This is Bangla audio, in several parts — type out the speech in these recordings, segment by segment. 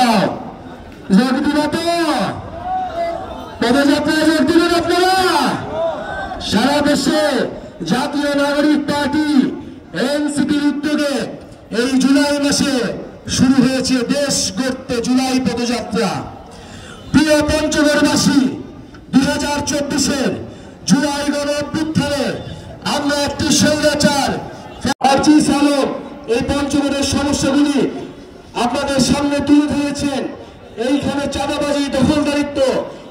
দাও। যোগ দিবা তো? পদযাত্রায় যোগ দিবেন আপনারা? সারা দেশে জাতীয় নাগরিক পার্টি এনসিপির উদ্যোগে এই জুলাই মাসে শুরু হয়েছে দেশ গড়তে জুলাই পদযাত্রা। প্রিয় পঞ্চগড়বাসী, 2024-এর জুলাই গণ অভ্যুত্থানে আমরা একটি স্বৈরাচার চালক এই পঞ্চগড়ের সমস্যাগুলি আপনাদের সামনে তুলে ধরেছেন। এইখানে চাঁদাবাজি, দখলদারিত্ব,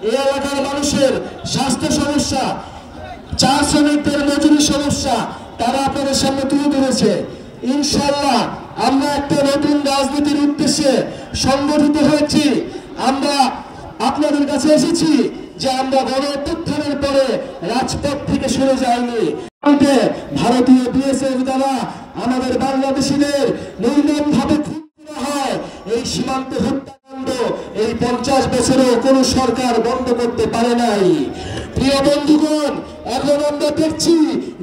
এই এলাকার মানুষের স্বাস্থ্য সমস্যা, চা শ্রমিকদের মজুরি সমস্যা তারা আপনাদের সামনে তুলে ধরেছে। ইনশাআল্লাহ আমরা একটা নতুন রাজনীতির উদ্দেশ্যে সংগঠিত হয়েছি। আমরা আপনাদের কাছে এসেছি যে আমরা গণ অভ্যুত্থানের পরে রাজপথ থেকে সরে যাইনি। ভারতীয় বিএসএফ দ্বারা আমাদের বাংলাদেশিদের নির্মমভাবে খুন করা হয়। এই সীমান্ত হত্যাকাণ্ড এই 50 বছরেও কোন সরকার বন্ধ করতে পারে নাই। প্রিয় বন্ধুগণ, এখন আমরা দেখছি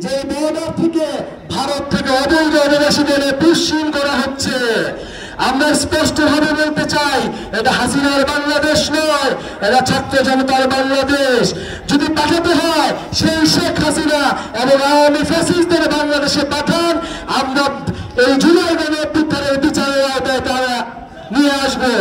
যে বর্ডার থেকে ভারত থেকে অবৈধ অভিবাসীদের পুশিং করা হচ্ছে। আমরা স্পষ্টভাবে বলতে চাই, এটা হাসিনার বাংলাদেশ নয়, এটা ছাত্র জনতার বাংলাদেশ। যদি পাঠাতে হয় সেই শেখ হাসিনা এবং আওয়ামী ফ্যাসিস্টদের বাংলাদেশে পাঠান, আমরা এই জুলাই গণ অভ্যুত্থানের বিচারের আওতায় তারা নিয়ে আসবো।